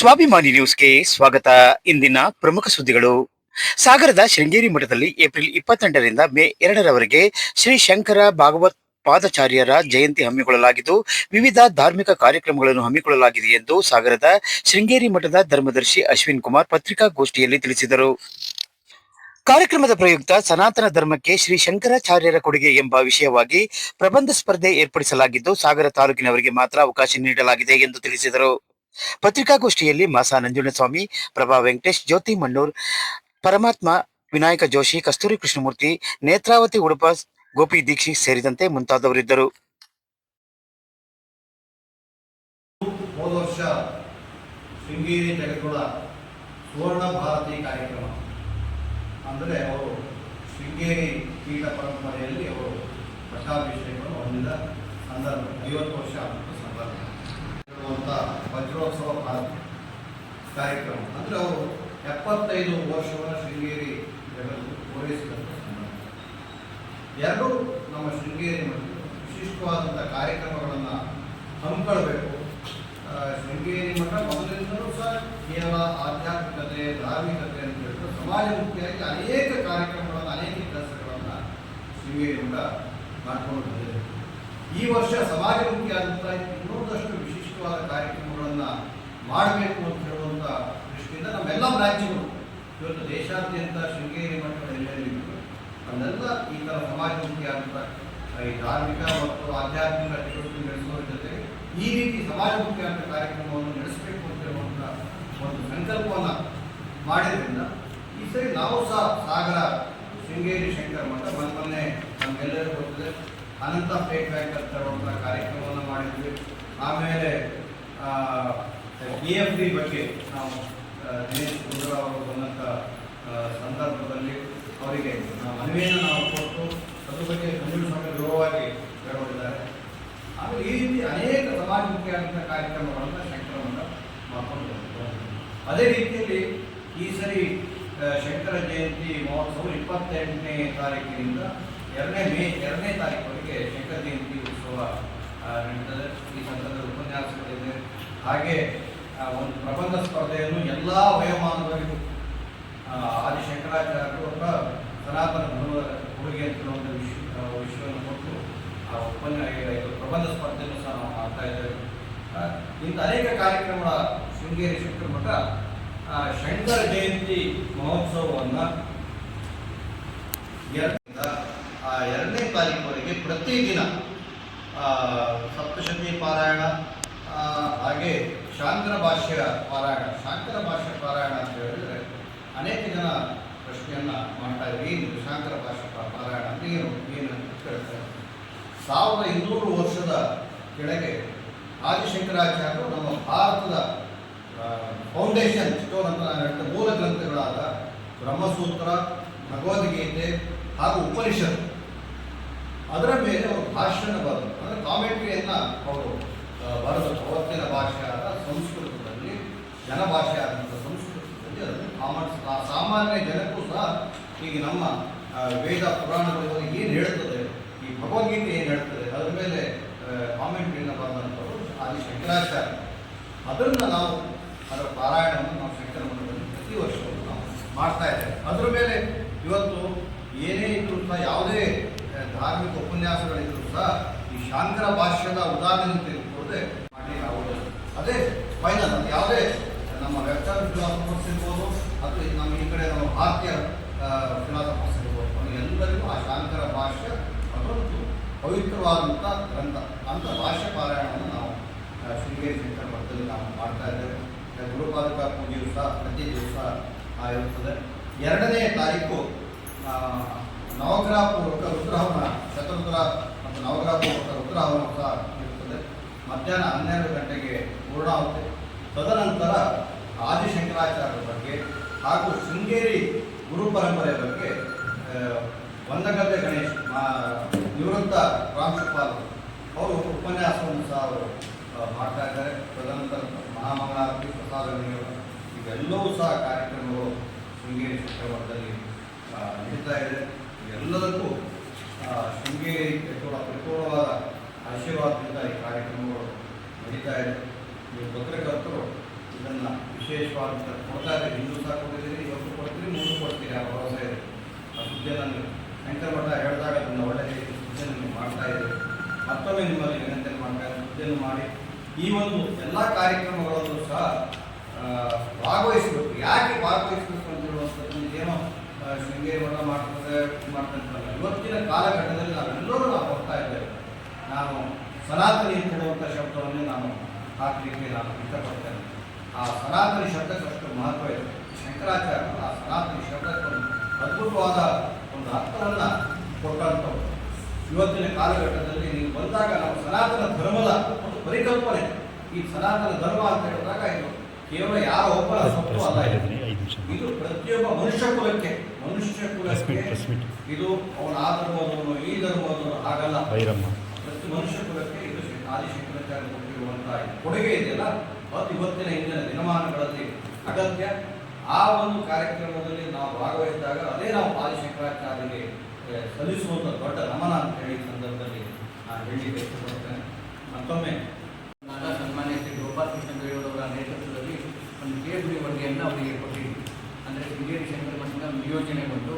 ಸ್ವಾಭಿಮಾನಿ ನ್ಯೂಸ್ಗೆ ಸ್ವಾಗತ. ಇಂದಿನ ಪ್ರಮುಖ ಸುದ್ದಿಗಳು. ಸಾಗರದ ಶೃಂಗೇರಿ ಮಠದಲ್ಲಿ ಏಪ್ರಿಲ್ 22ರಿಂದ ಮೇ 2ರವರೆಗೆ ಶ್ರೀ ಶಂಕರ ಭಾಗವತ್ ಪಾದಚಾರ್ಯರ ಜಯಂತಿ ಹಮ್ಮಿಕೊಳ್ಳಲಾಗಿದ್ದು, ವಿವಿಧ ಧಾರ್ಮಿಕ ಕಾರ್ಯಕ್ರಮಗಳನ್ನು ಹಮ್ಮಿಕೊಳ್ಳಲಾಗಿದೆ ಎಂದು ಸಾಗರದ ಶೃಂಗೇರಿ ಮಠದ ಧರ್ಮದರ್ಶಿ ಅಶ್ವಿನ್ ಕುಮಾರ್ ಪತ್ರಿಕಾಗೋಷ್ಠಿಯಲ್ಲಿ ತಿಳಿಸಿದರು. ಕಾರ್ಯಕ್ರಮದ ಪ್ರಯುಕ್ತ ಸನಾತನ ಧರ್ಮಕ್ಕೆ ಶ್ರೀ ಶಂಕರಾಚಾರ್ಯರ ಕೊಡುಗೆ ಎಂಬ ವಿಷಯವಾಗಿ ಪ್ರಬಂಧ ಸ್ಪರ್ಧೆ ಏರ್ಪಡಿಸಲಾಗಿದ್ದು, ಸಾಗರ ತಾಲೂಕಿನವರಿಗೆ ಮಾತ್ರ ಅವಕಾಶ ನೀಡಲಾಗಿದೆ ಎಂದು ತಿಳಿಸಿದರು. ಪತ್ರಿಕಾಗೋಷ್ಠಿಯಲ್ಲಿ ಮಾಸಾ ನಂಜುಂಡಸ್ವಾಮಿ, ಪ್ರಭಾ ವೆಂಕಟೇಶ್, ಜ್ಯೋತಿ ಮಣ್ಣೂರ್, ಪರಮಾತ್ಮ, ವಿನಾಯಕ ಜೋಶಿ, ಕಸ್ತೂರಿ ಕೃಷ್ಣಮೂರ್ತಿ, ನೇತ್ರಾವತಿ ಉಡುಪ, ಗೋಪಿ ದೀಕ್ಷಿತ್ ಸೇರಿದಂತೆ ಮುಂತಾದವರಿದ್ದರು. ಹೋದ ವರ್ಷ ಶೃಂಗೇರಿ ಜಗದ್ಗುಳ ಸುವರ್ಣ ಭಾರತಿ ಕಾರ್ಯಕ್ರಮ ಅಂದರೆ ಅವರು ಶೃಂಗೇರಿ ಪೀಠ ಪರಂಪರೆಯಲ್ಲಿ ಅವರು ಪಟ್ಟಾಭಿಷೇಕವನ್ನು ಹೊಂದಿದ ಸಂದರ್ಭ 50 ವರ್ಷ ಸಂದರ್ಭ ಇರುವಂಥ ವಜ್ರೋತ್ಸವ ಭಾರತಿ ಕಾರ್ಯಕ್ರಮ ಅಂದರೆ ಅವರು 75 ವರ್ಷಗಳ ಶೃಂಗೇರಿ ಜಗತ್ತು ಪೂರೈಸಿದಂಥ ಸಂದರ್ಭ. ಎರಡೂ ನಮ್ಮ ಶೃಂಗೇರಿ ಮತ್ತು ವಿಶಿಷ್ಟವಾದಂಥ ಕಾರ್ಯಕ್ರಮಗಳನ್ನು ಹಮ್ಮಿಕೊಳ್ಬೇಕು. ಶೃಂಗೇರಿ ಮಠ ಮೊದಲಿಂದಲೂ ಸಹ ಕೇವಲ ಆಧ್ಯಾತ್ಮಿಕತೆ, ಧಾರ್ಮಿಕತೆ ಅಂತ ಹೇಳಿದ್ರೆ ಸಮಾಜಮುಖಿಯಾಗಿ ಅನೇಕ ಕಾರ್ಯಕ್ರಮಗಳನ್ನು, ಅನೇಕ ಕೆಲಸಗಳನ್ನು ಶೃಂಗೇರಿ ಮಠ ಮಾಡ್ಕೊಂಡು ಬಂದಿದೆ. ಈ ವರ್ಷ ಸಮಾಜಮುಖಿಯಾದಂಥ ಇನ್ನೊಂದಷ್ಟು ವಿಶಿಷ್ಟವಾದ ಕಾರ್ಯಕ್ರಮಗಳನ್ನು ಮಾಡಬೇಕು ಅಂತ ಹೇಳುವಂಥ ದೃಷ್ಟಿಯಿಂದ ನಮ್ಮೆಲ್ಲ ಬ್ರಾಂಚ್ಗಳು ಇವತ್ತು ದೇಶಾದ್ಯಂತ ಶೃಂಗೇರಿ ಮಠಗಳು ಎಲ್ಲೆಲ್ಲಿದ್ದು ಅಲ್ಲೆಲ್ಲ ಈ ಥರ ಸಮಾಜಮುಖಿಯಾದಂಥ ಈ ಧಾರ್ಮಿಕ ಮತ್ತು ಆಧ್ಯಾತ್ಮಿಕ ಚಟುವಟಿಕೆ ನಡೆಸೋದ್ರ ಜೊತೆಗೆ ಈ ರೀತಿ ಸಮಾಜಮುಖಿಯಾದಂಥ ಕಾರ್ಯಕ್ರಮವನ್ನು ನಡೆಸಬೇಕು ಅಂತ ಹೇಳುವಂಥ ಒಂದು ಸಂಕಲ್ಪವನ್ನು ಮಾಡಿದ್ರಿಂದ ಈ ಸರಿ ನಾವು ಸಹ ಸಾಗರ ಶೃಂಗೇರಿ ಶಂಕರ ಮಠ ಮೊನ್ನೆ ನಮಗೆಲ್ಲರಿಗೂ ಗೊತ್ತಿದೆ ಅನಂತ ಫೇಕ್ ಬ್ಯಾಂಕ್ ಅಂತ ಹೇಳುವಂಥ ಕಾರ್ಯಕ್ರಮವನ್ನು ಮಾಡಿದ್ವಿ. ಆಮೇಲೆ EFD ಬಗ್ಗೆ ನಾವು ದಿನೇಶ್ ಗುಂಡೂರಾವ್ ಅವರು ಬಂದಂಥ ಸಂದರ್ಭದಲ್ಲಿ ಅವರಿಗೆ ಮನವಿಯನ್ನು ನಾವು ಕೊಟ್ಟು ಅದ್ರ ಬಗ್ಗೆ ನಂಜುಂಡಸ್ವಾಮಿ ವಿವರವಾಗಿ ಹೇಳಿದ್ದಾರೆ. ಆಮೇಲೆ ಈ ರೀತಿ ಅನೇಕ ಸಮಾಜಮುಖಿಯಾದಂಥ ಕಾರ್ಯಕ್ರಮಗಳನ್ನು ಶಂಕರ ಮಠ ಮಾಡ್ಕೊಂಡು ಬಂದಿದ್ದಾರೆ. ಅದೇ ರೀತಿಯಲ್ಲಿ ಈ ಸರಿ ಶಂಕರ ಜಯಂತಿ ಮಹೋತ್ಸವ 28ನೇ ತಾರೀಕಿನಿಂದ 2ನೇ ತಾರೀಕುವರೆಗೆ ಶಂಕರ ಜಯಂತಿ ಉತ್ಸವ ನಡೀತದೆ. ಈ ಸಂದರ್ಭದಲ್ಲಿ ಉಪನ್ಯಾಸಗಳಿದೆ. ಹಾಗೆ ಒಂದು ಪ್ರಬಂಧ ಸ್ಪರ್ಧೆಯನ್ನು ಎಲ್ಲ ವಯೋಮಾನದವರಿಗೂ ಆದಿಶಂಕರಾಚಾರ್ಯರು ಅಥವಾ ಸನಾತನ ಧರ್ಮದ ಕೊಡುಗೆ ಅಂತ ಒಂದು ವಿಷಯವನ್ನು ಕೊಟ್ಟು ಪ್ರಬಂಧ ಸ್ಪರ್ಧೆಯನ್ನು ಸಹ ನಾವು ಮಾಡ್ತಾ ಇದ್ದೇವೆ. ಇಂಥ ಅನೇಕ ಕಾರ್ಯಕ್ರಮಗಳ ಶೃಂಗೇರಿ ಶಂಕರ ಮಠ ಶಂಕರ ಜಯಂತಿ ಮಹೋತ್ಸವವನ್ನು 2ನೇ ತಾರೀಕುವರೆಗೆ ಪ್ರತಿದಿನ ಸಪ್ತಶತಿ ಪಾರಾಯಣ, ಹಾಗೆ ಶಾಂಕರ ಭಾಷ್ಯ ಪಾರಾಯಣ. ಶಾಂಕರ ಭಾಷ್ಯ ಪಾರಾಯಣ ಅಂತ ಹೇಳಿದ್ರೆ ಅನೇಕ ಜನ ಪ್ರಶ್ನೆಯನ್ನು ಮಾಡ್ತಾ ಇದ್ದಾರೆ, ಏನು ಶಾಂಕರ ಭಾಷ್ಯ ಪಾರಾಯಣ ಅಂತ ಏನು ಕೇಳ್ತಾರೆ. 1200 ವರ್ಷದ ಕೆಳಗೆ ಆದಿಶಂಕರಾಚಾರ್ಯರು ನಮ್ಮ ಭಾರತದ ಫೌಂಡೇಶನ್ ಸ್ಟೋನ್ ಅಂತ ನಾನು ಹೇಳ್ತೇನೆ, ಮೂಲ ಗ್ರಂಥಗಳಾದ ಬ್ರಹ್ಮಸೂತ್ರ, ಭಗವದ್ಗೀತೆ ಹಾಗೂ ಉಪನಿಷತ್ ಅದರ ಮೇಲೆ ಅವರು ಭಾಷಣ ಬರೆದು ಅಂದರೆ ಕಾಮೆಂಟ್ರಿಯನ್ನು ಅವರು ಬರೆದು ಅವತ್ತಿನ ಭಾಷೆಯಾದ ಸಂಸ್ಕೃತದಲ್ಲಿ, ಜನಭಾಷೆ ಆದಂಥ ಸಂಸ್ಕೃತದಲ್ಲಿ ಅದನ್ನು ಸಾಮಾನ್ಯ ಜನಕ್ಕೂ ಸಹ ಈಗ ನಮ್ಮ ವೇದ ಪುರಾಣಗಳಲ್ಲಿ ಏನು ಹೇಳ್ತದೆ, ಈ ಭಗವದ್ಗೀತೆ ಏನು ಹೇಳ್ತದೆ ಅದರ ಮೇಲೆ ಕಾಮೆಂಟ್ರಿಯನ್ನು ಬರೆದಂಥವರು ಆದಿಶಂಕರಾಚಾರ್ಯ. ಅದನ್ನು ನಾವು ಅದರ ಪಾರಾಯಣವನ್ನು ನಾವು ಶಂಕರ ಮಠದಲ್ಲಿ ಪ್ರತಿ ವರ್ಷವೂ ನಾವು ಮಾಡ್ತಾ ಇದ್ದೇವೆ. ಅದರ ಮೇಲೆ ಇವತ್ತು ಏನೇ ಇದ್ರೂ ಸಹ, ಯಾವುದೇ ಧಾರ್ಮಿಕ ಉಪನ್ಯಾಸಗಳಿದ್ರೂ ಸಹ ಈ ಶಾಂಕರ ಭಾಷ್ಯದ ಉದಾಹರಣೆ ತೆಗೆದುಕೊಳ್ಳದೆ ಮಾಡಿ ನಾವು ಅದೇ ಫೈನಲ್. ಯಾವುದೇ ನಮ್ಮ ವೆಸ್ಟರ್ನ್ ಫಿಲಾಸಫರ್ಸ್ ಇರ್ಬೋದು ಅಥವಾ ನಮ್ಮ ಈ ಕಡೆ ನಮ್ಮ ಭಾರತೀಯ ಫಿಲಾಸಫರ್ಸ್ ಇರ್ಬೋದು, ಎಲ್ಲರಿಗೂ ಆ ಶಾಂಕರ ಭಾಷ್ಯ ಅದೊಂದು ಪವಿತ್ರವಾದಂಥ ಗ್ರಂಥ. ಅಂಥ ಭಾಷ್ಯ ಪಾರಾಯಣವನ್ನು ನಾವು ಶೃಂಗೇರಿ ಶಂಕರ ಮಠದಲ್ಲಿ ನಾವು ಮಾಡ್ತಾ ಇದ್ದೇವೆ. ಗುರುಪಾದಕ ಪೂಜೆಯು ಸಹ ಪ್ರತಿ ದಿವಸ ಇರುತ್ತದೆ. 2ನೇ ತಾರೀಕು ನವಗ್ರಹ ಪೂರ್ವಕ ರುದ್ರಹವನ, ಶತರುದ್ರ ಮತ್ತು ನವಗ್ರಹ ಪೂರ್ವಕ ರುದ್ರಹವನ ಸಹ ಇರುತ್ತದೆ. ಮಧ್ಯಾಹ್ನ 12 ಗಂಟೆಗೆ ಪೂರ್ಣಾಹುತಿ. ತದನಂತರ ಆದಿಶಂಕರಾಚಾರ್ಯರ ಬಗ್ಗೆ ಹಾಗೂ ಶೃಂಗೇರಿ ಗುರು ಪರಂಪರೆ ಬಗ್ಗೆ ವಂದಗದ್ದೆ ಗಣೇಶ್ ನಿವೃತ್ತ ಪ್ರಾಂಶುಪಾಲರು ಅವರು ಉಪನ್ಯಾಸವನ್ನು ಸಹ ಅವರು ಮಾಡ್ತಾ ಇದ್ದಾರೆ. ತದನಂತರ ಮಹಾಮಂಗಳಾರತಿ, ಪ್ರಸಾದ ವಿನಿಯೋಗ ಇವೆಲ್ಲವೂ ಸಹ ಕಾರ್ಯಕ್ರಮಗಳು ಶೃಂಗೇರಿ ಶಂಕರ ಮಠದಲ್ಲಿ ನಡೀತಾ ಇದೆ. ಎಲ್ಲದಕ್ಕೂ ಶೃಂಗೇರಿ ಪರಿಪೂರ್ಣವಾದ ಆಶೀರ್ವಾದದಿಂದ ಈ ಕಾರ್ಯಕ್ರಮಗಳು ನಡೀತಾ ಇದೆ. ಈ ಪತ್ರಕರ್ತರು ಇದನ್ನು ವಿಶೇಷವಾದಂಥ ಕೊಡ್ತಾ ಇದ್ದೀರಿ. ಹಿಂದೂ ಸಹ ಕೊಟ್ಟಿದ್ದೀರಿ, ಇವತ್ತು ಕೊಡ್ತೀರಿ, ಮುಂದೆ ಕೊಡ್ತೀರಿ. ಆ ಭರವಸೆ ಇದೆ. ಆ ಸುದ್ದಿಯನ್ನು ಶಂಕರ ಮಠ ಹೇಳಿದಾಗ ಅದನ್ನು ಒಳ್ಳೆಯ ರೀತಿ ಸುದ್ದಿಯನ್ನು ನೀವು ಮಾಡ್ತಾ ಇದ್ದೀರಿ. ಮತ್ತೊಮ್ಮೆ ನಿಮ್ಮಲ್ಲಿ ವಿನಂತಿಯನ್ನು ಮಾಡ್ತಾ ಇದ್ದೀರಿ, ಸುದ್ದಿಯನ್ನು ಮಾಡಿ ಈ ಒಂದು ಎಲ್ಲ ಕಾರ್ಯಕ್ರಮಗಳಲ್ಲೂ ಸಹ ಭಾಗವಹಿಸಬೇಕು. ಯಾಕೆ ಭಾಗವಹಿಸಬೇಕು ಅಂತ ಹೇಳುವಂಥದ್ದು ಏನೋ ಶೃಂಗೇರಿ ಮಠ ಮಾಡ್ತದೆ ಮಾಡ್ತಂತಲ್ಲ. ಇವತ್ತಿನ ಕಾಲಘಟ್ಟದಲ್ಲಿ ನಾವೆಲ್ಲರೂ ಹೋಗ್ತಾ ಇದ್ದೇವೆ. ನಾನು ಸನಾತನಿ ಅಂತ ಹೇಳುವಂಥ ಶಬ್ದವನ್ನೇ ನಾನು ಹಾಕಲಿಕ್ಕೆ ನಾನು ಇಷ್ಟಪಡ್ತೇನೆ. ಆ ಸನಾತನಿ ಶಬ್ದಕ್ಕಷ್ಟು ಮಹತ್ವ ಇದೆ. ಶಂಕರಾಚಾರ್ಯರು ಆ ಸನಾತನಿ ಶಬ್ದಕ್ಕೆ ಒಂದು ಅದ್ಭುತವಾದ ಒಂದು ಅರ್ಥವನ್ನು ಕೊಟ್ಟಂಥವ್ರು. ಇವತ್ತಿನ ಕಾಲಘಟ್ಟದಲ್ಲಿ ನೀವು ಬಂದಾಗ ನಾವು ಸನಾತನ ಧರ್ಮದ ಒಂದು ಪರಿಕಲ್ಪನೆ, ಈ ಸನಾತನ ಧರ್ಮ ಅಂತ ಹೇಳಿದಾಗ ಇದು ಕೇವಲ ಯಾರ ಒಬ್ಬರ ಸೊತ್ತು ಅಲ್ಲ. ಇದು ಪ್ರತಿಯೊಬ್ಬ ಮನುಷ್ಯ ಕುಲಕ್ಕೆ ಇದು ಅವನ ಆ ಧರ್ಮದವನು ಈ ಧರ್ಮದವನು ಆಗಲ್ಲ. ಪ್ರತಿ ಮನುಷ್ಯ ಕುಲಕ್ಕೆ ಇದು ಆದಿಶಂಕರಾಚಾರ್ಯ ಕೊಟ್ಟಿರುವಂತಹ ಕೊಡುಗೆ ಇದೆಯಲ್ಲ, ಅದು ಇವತ್ತಿನ ಇಂದಿನ ದಿನಮಾನಗಳಲ್ಲಿ ಅಗತ್ಯ. ಆ ಒಂದು ಕಾರ್ಯಕ್ರಮದಲ್ಲಿ ನಾವು ಭಾಗವಹಿಸಿದಾಗ ಅದೇ ನಾವು ಆದಿಶಂಕರಾಚಾರ್ಯರಿಗೆ ಸಲ್ಲಿಸುವಂಥ ದೊಡ್ಡ ನಮನ ಅಂತ ಹೇಳಿ ಈ ಸಂದರ್ಭದಲ್ಲಿ ನಾನು ಹೇಳಲಿಕ್ಕೆ ಇಷ್ಟಪಡ್ತೇನೆ. ಮತ್ತೊಮ್ಮೆ ನಾನು ಸನ್ಮಾನ್ಯ ಶ್ರೀ ಗೋಪಾಲಕೃಷ್ಣ ಬೇಳೂರವರ ನೇತೃತ್ವದಲ್ಲಿ ಒಂದು PhD ವರದಿಯನ್ನು ಅವರಿಗೆ ಕೊಟ್ಟಿದ್ವಿ. ಅಂದರೆ ಶೃಂಗೇರಿ ಶಂಕರ ಮಠದ ನಿಯೋಜನೆಗೊಂಡು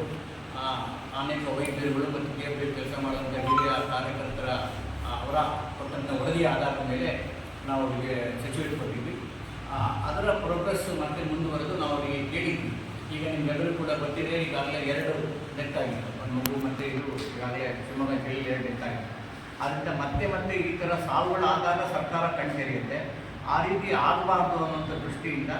ಅನೇಕ ವೈದ್ಯರುಗಳು ಮತ್ತು PhD ಕೆಲಸ ಮಾಡುವಂಥ ಹಿರಿಯ ಕಾರ್ಯಕರ್ತರ ಅವರ ಕೊಟ್ಟಂಥ ವರದಿಯ ಆಧಾರದ ಮೇಲೆ ನಾವು ಅವರಿಗೆ ಸಚಿವರಿಗೆ ಕೊಟ್ಟಿದ್ವಿ. ಅದರ ಪ್ರೋಗ್ರೆಸ್ ಮತ್ತೆ ಮುಂದುವರೆದು ನಾವು ಅವರಿಗೆ ಕೇಳಿದ್ವಿ. ಈಗ ನಿಮ್ಗೆಲ್ಲರೂ ಕೂಡ ಗೊತ್ತಿದೆ, ಈಗಾಗಲೇ 2 ಡೆತ್ ಆಗಿದೆ, ಒಂದು ಮಗು ಮತ್ತು ಇದು ಈಗಾಗಲೇ ಶಿವಮೊಗ್ಗ ಜಿಲ್ಲೆಯಲ್ಲಿ 2 ಡೆತ್ ಆಗಿದೆ. ಆದ್ದರಿಂದ ಮತ್ತೆ ಈ ಥರ ಸಾವುಗಳಾದಾಗ ಸರ್ಕಾರ ಕಣ್ತೆರೆಯುತ್ತೆ. ಆ ರೀತಿ ಆಗಬಾರ್ದು ಅನ್ನೋಂಥ ದೃಷ್ಟಿಯಿಂದ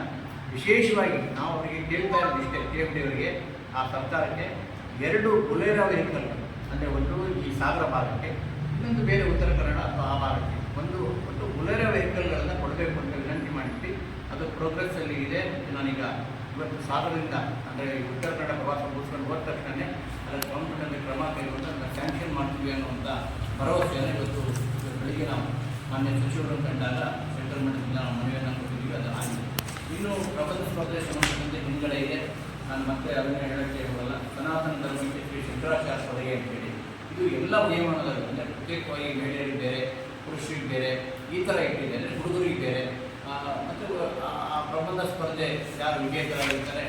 ವಿಶೇಷವಾಗಿ ನಾವು ಅವರಿಗೆ ಕೇಳ್ತಾ ಇರೋದು ಇಷ್ಟೇ, PhD ಅವರಿಗೆ ಆ ಸರ್ಕಾರಕ್ಕೆ 2 ಬುಲೆರೋ ವೆಹಿಕಲ್ಗಳು, ಅಂದರೆ ಒಂದು ಈ ಸಾಗರ ಭಾಗಕ್ಕೆ, ಇನ್ನೊಂದು ಬೇರೆ ಉತ್ತರ ಕನ್ನಡ ಅಥವಾ ಆ ಭಾಗಕ್ಕೆ ಒಂದು ಬುಲೆರೋ ವೆಹಿಕಲ್ಗಳನ್ನು ಕೊಡಬೇಕು ಅಂತ ವಿನಂತಿ ಮಾಡಿದ್ವಿ. ಅದು ಪ್ರೋಗ್ರೆಸ್ಸಲ್ಲಿ ಇದೆ. ಮತ್ತು ನಾನೀಗ ಇವತ್ತು ಸಾಗರದಿಂದ ಅಂದರೆ ಉತ್ತರ ಕನ್ನಡ ಪ್ರವಾಸ ಮುಗಿಸ್ಕೊಂಡು ಹೋದ ತಕ್ಷಣ ಅದರ ಗೌರ್ಮೆಂಟಲ್ಲಿ ಕ್ರಮ ಕೈಗೊಂಡು ಅದನ್ನು ಸ್ಯಾಂಕ್ಷನ್ ಮಾಡ್ತೀವಿ ಅನ್ನುವಂಥ ಭರವಸೆಯನ್ನು ಇವತ್ತು ಬೆಳಿಗ್ಗೆ ನಾವು ಮಾನ್ಯ ಸಚಿವರು ಕಂಡಾಗ ಸೆಂಟ್ರಲ್ ಮಟ್ಟದಿಂದ ನಾವು ಮನವಿಯನ್ನು ಕೊಟ್ಟಿದ್ದೀವಿ. ಅದು ಆಗಿದೆ. ಇನ್ನು ಪ್ರಬಂಧ ಸ್ಪರ್ಧೆ ಸಂಬಂಧಿಸಿದಂತೆ ಹಿಂದ್ಗಡೆ ಇದೆ. ನಾನು ಮತ್ತೆ ಅದನ್ನೇ ಹೇಳೋಕ್ಕೆ ಹೋಗಲ್ಲ. ಸನಾತನ ಧರ್ಮಕ್ಕೆ ಶ್ರೀ ಶಂಕರಾಚಾರ್ಯ ಕೊಡುಗೆ ಅಂತೇಳಿ ಇದು ಎಲ್ಲ ವಯೋಮಾನದಲ್ಲಿ, ಅಂದರೆ ಪ್ರತ್ಯೇಕವಾಗಿ ಮಹಿಳೆಯರಿಗೆ ಬೇರೆ, ಪುರುಷರಿಗೆ ಬೇರೆ, ಈ ಥರ ಇಟ್ಟಿದೆ. ಅಂದರೆ ಹುಡುಗರಿಗೆ ಬೇರೆ. ಮತ್ತು ಆ ಪ್ರಬಂಧ ಸ್ಪರ್ಧೆ ಯಾರು ವಿಜೇತರಾಗಿರ್ತಾರೆ,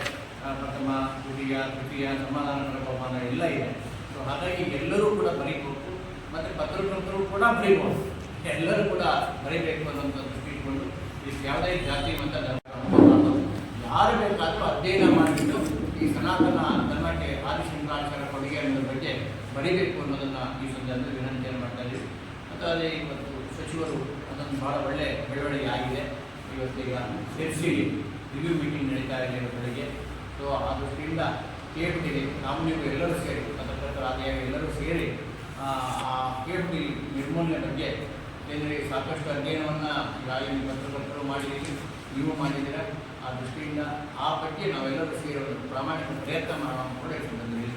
ಪ್ರಥಮ, ದ್ವಿತೀಯ, ತೃತೀಯ, ಸಮಾಧಾನ ಪ್ರಬಂಧ ಎಲ್ಲ ಇದೆ. ಸೊ ಹಾಗಾಗಿ ಎಲ್ಲರೂ ಕೂಡ ಬರೀಬೇಕು, ಮತ್ತು ಪತ್ರಕರ್ತರು ಕೂಡ ಬರೀಬೋದು. ಎಲ್ಲರೂ ಕೂಡ ಬರೀಬೇಕು ಅನ್ನೋಂಥ ದೃಷ್ಟಿ ಇಟ್ಕೊಂಡು ಇದಕ್ಕೆ ಯಾವುದೇ ಜಾತಿ ಮತ್ತು ಧರ್ಮ ಯಾರು ಬೇಕಾದರೂ ಅಧ್ಯಯನ ಮಾಡಿಬಿಟ್ಟು ಈ ಸನಾತನ ಧರ್ಮಕ್ಕೆ ಆದಿಶಂಕರಾಚಾರ್ಯ ಕೊಡುಗೆ ಅನ್ನೋದ್ರ ಬಗ್ಗೆ ಬರೀಬೇಕು ಅನ್ನೋದನ್ನು ಈ ಸಂದರ್ಭದಲ್ಲಿ ವಿನಂತಿಯನ್ನು ಮಾಡ್ತಾ ಇದ್ದೀವಿ. ಮತ್ತು ಅದೇ ಇವತ್ತು ಸಚಿವರು ಅದೊಂದು ಭಾಳ ಒಳ್ಳೆಯ ಬೆಳವಣಿಗೆ ಆಗಿದೆ. ಇವತ್ತೀಗ ಸೇರಿಸಿ ರಿವ್ಯೂ ಮೀಟಿಂಗ್ ನಡೀತಾ ಇದೆ ಬೆಳಗ್ಗೆ. ಸೊ ಆ ದೃಷ್ಟಿಯಿಂದ PhD ನಾವು ನೀವು ಎಲ್ಲರೂ ಸೇರಿ, ಪತ್ರಕರ್ತರಾದಿಯಾಗಿ ಎಲ್ಲರೂ ಸೇರಿ ಆ PhD ನಿರ್ಮೂಲನೆ ಬಗ್ಗೆ ಏಕೆಂದರೆ ಸಾಕಷ್ಟು ಅಧ್ಯಯನವನ್ನು ಈಗಾಗಲೇ ಪತ್ರಕರ್ತರು ಮಾಡಿದ್ದೀರಿ, ನೀವು ಮಾಡಿದ್ದೀರಾ. ಆ ದೃಷ್ಟಿಯಿಂದ ಆ ಬಗ್ಗೆ ನಾವೆಲ್ಲರೂ ಸೇರಿ ಪ್ರಾಮಾಣಿಕ ಪ್ರಯತ್ನ ಮಾಡೋಣ ಕೂಡ ಈ ಸಂದರ್ಭದಲ್ಲಿ